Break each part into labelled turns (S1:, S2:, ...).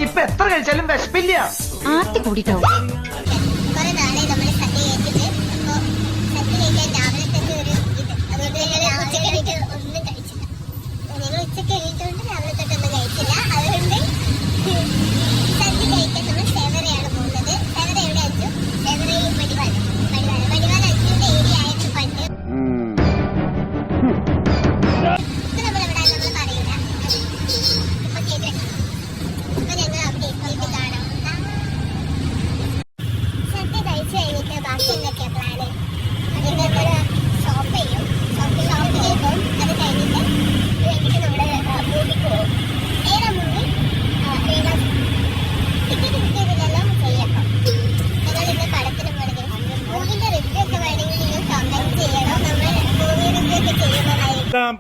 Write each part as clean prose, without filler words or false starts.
S1: ഇപ്പൊ എത്ര കഴിച്ചാലും വിശപ്പില്ല.
S2: ആർത്തി കൂടിട്ടോ.
S3: കുറെ നാളെ നമ്മൾ സദ്യ കഴിച്ചിട്ട് അപ്പൊ സദ്യ കഴിക്കാൻ രാവിലെ തന്നെ ഒരു ഇത് അതുകൊണ്ട് ഞങ്ങൾ ഉച്ചക്ക് ഒന്നും കഴിച്ചില്ല. ഞങ്ങൾ ഉച്ചക്ക് എഴുതിട്ടുണ്ട് രാവിലെ തൊട്ടൊന്നും കഴിച്ചില്ല. അതുകൊണ്ട് സദ്യ കഴിക്കാൻ നമ്മൾ സേവറയാണ് പോകുന്നത്. സേവറ എവിടെ അച്ചു? സേവറ വടിവാല അച്ചുവിന്റെ ഏരിയ ആയിട്ട് പണ്ട്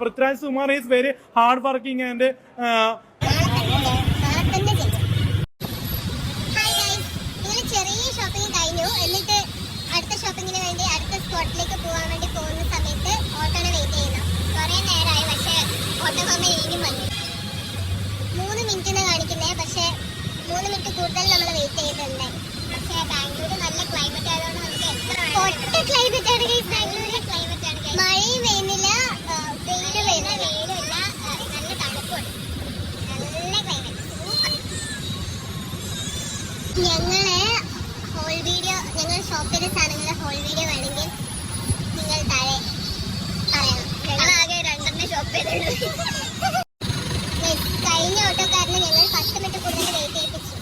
S4: Prithviraj Sukumar is very hard working and
S3: ചെറിയ ഷോപ്പിംഗ് കഴിഞ്ഞു. എന്നിട്ട് അടുത്ത ഷോപ്പിങ്ങിന് വേണ്ടി അടുത്ത സ്പോട്ടിലേക്ക് പോകാൻ വേണ്ടി പോകുന്ന സമയത്ത് ഓട്ടോനെ വെയിറ്റ് ചെയ്യുന്നു. കുറെ നേരമായി, പക്ഷെ ഓട്ടോ അമ്മ ഇനിയും വന്നില്ല. 3 മിനിറ്റിന് കാണിക്കുന്നേ, പക്ഷെ 3 മിനിറ്റ് കൂടുതൽ നമ്മൾ വെയിറ്റ് ചെയ്തിട്ടുണ്ടായി. പക്ഷെ ബാംഗ്ലൂർ നല്ല ക്ലൈമറ്റ് ആയതുകൊണ്ട് നമുക്ക് എത്ര ക്ലൈമറ്റ് ആണ് ബാംഗ്ലൂരിലെ ക്ലൈമറ്റ് ആണ്. മഴയും പെയ്യുന്നില്ല, വെയിലുമില്ല, നല്ല തണുപ്പുണ്ട്, നല്ല ക്ലൈമറ്റ്. ഞങ്ങളെ ഹോൾ വീഡിയോ, ഞങ്ങൾ ഷോപ്പ് ചെയ്ത സാധനങ്ങളുടെ ഹോൾ വീഡിയോ വേണമെങ്കിൽ നിങ്ങൾ താഴെ പറയണം. ഞങ്ങൾ ആകെ 2 ഷോപ്പ് ചെയ്തിട്ടുള്ളൂ. കഴിഞ്ഞ ഓട്ടോക്കാരനെ ഞങ്ങൾ 10 മിനിറ്റ് കൂടുതൽ വെയിറ്റ് ചെയ്യിപ്പിച്ചു.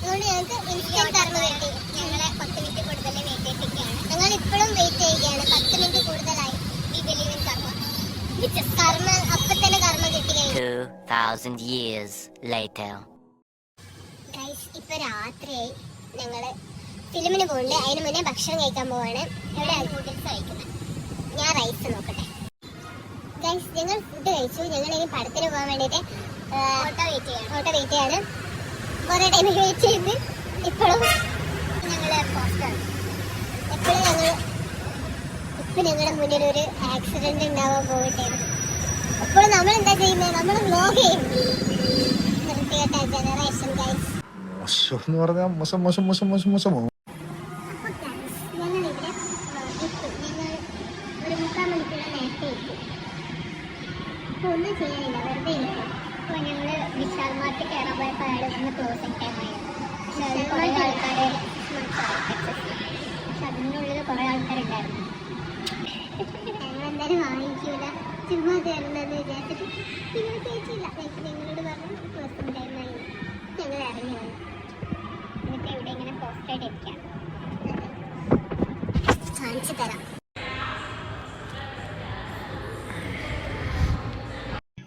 S3: അതുകൊണ്ട് ഞങ്ങൾക്ക് ഇൻസ്റ്റന്റ് കർമ്മ കിട്ടി. ഞങ്ങളെ 10 മിനിറ്റ് കൂടുതൽ വെയിറ്റ് ചെയ്യിപ്പിക്കുകയാണ്. ഞങ്ങൾ ഇപ്പോഴും വെയിറ്റ് ചെയ്യുകയാണ്. 10 മിനിറ്റ് കൂടുതലായി. വി ബിലീവ് ഇൻ കർമ്മ. കർമ്മ അപ്പൊ തന്നെ കർമ്മ കിട്ടി കഴിഞ്ഞു.
S5: 2000 years later.
S3: ഗൈസ്, ഇപ്പൊ രാത്രിയായി. ഞങ്ങള് ഫിലിമിന് പോകുന്നുണ്ട്. അതിന് മുന്നേ ഭക്ഷണം കഴിക്കാൻ പോവാണ്. എവിടെയാണ് നൂഡിൽസ് കഴിക്കുന്നത്? ഞാൻ റൈസ് നോക്കട്ടെ. ഗൈസ്, ഞങ്ങൾ ഫുഡ് കഴിച്ചു. ഞങ്ങൾ ഇനി പടത്തിന് പോകാൻ വേണ്ടിട്ട് ഓട്ടോ വെയിറ്റ് ചെയ്യാണ്. കുറെ ടൈം വെയിറ്റ് ചെയ്ത് ഇപ്പോഴും ഞങ്ങള് പോസ്റ്റാണ്. ഇപ്പൊ ഞങ്ങളുടെ മുന്നിൽ ഒരു ആക്സിഡന്റ് ഉണ്ടാവാൻ പോകട്ടെ. അപ്പോൾ നമ്മൾ എന്താ ചെയ്യുന്നത്? നമ്മൾ വ്ലോഗ് ചെയ്യും. നിർത്തികെട്ട ജനറേഷൻ ഗൈസ്.
S6: മോശം പറഞ്ഞാൽ മോശമോ.
S3: ഞങ്ങളിവിടെ ഞങ്ങൾ ഒരു 3/4 മണിക്കൂർ നേരത്തെ എത്തി. അപ്പോൾ ഒന്നും ചെയ്യാനില്ല, വെറുതെ ഇരിക്കും. അപ്പോൾ ഞങ്ങൾ വിശാൽ മാർട്ടിൽ കയറാൻ പോയപ്പോൾ അയാൾ വന്ന് ക്ലോസിംഗ് ടൈം ആയിരുന്നു. പക്ഷെ കുറേ ആൾക്കാർ പക്ഷെ അതിനുള്ളിൽ കുറേ ആൾക്കാരുണ്ടായിരുന്നു. ഞങ്ങളെന്തായാലും വാങ്ങിക്കൂല, ചുമ്മാ തരുന്നതെന്ന് വിചാരിച്ചിട്ട് നിങ്ങൾ ചേച്ചിയില്ല. ഞങ്ങളോട് പറഞ്ഞു ക്ലോസിംഗ് ടൈം ആയി. ഞങ്ങൾ ഇറങ്ങി വന്നു. എന്നിട്ട് ഇവിടെ ഇങ്ങനെ പോസ്റ്റായിട്ട് ഇരിക്കാം. കാണിച്ചു തരാം.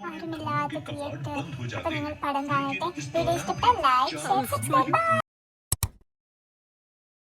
S3: ആരുമില്ലാത്ത തിയേറ്റർ. അപ്പൊ നിങ്ങൾ പടം കാണട്ടെ. വീഡിയോ ഇഷ്ടപ്പെട്ടാൽ ലൈക്ക്, ഷെയർ, സബ്സ്ക്രൈബ്.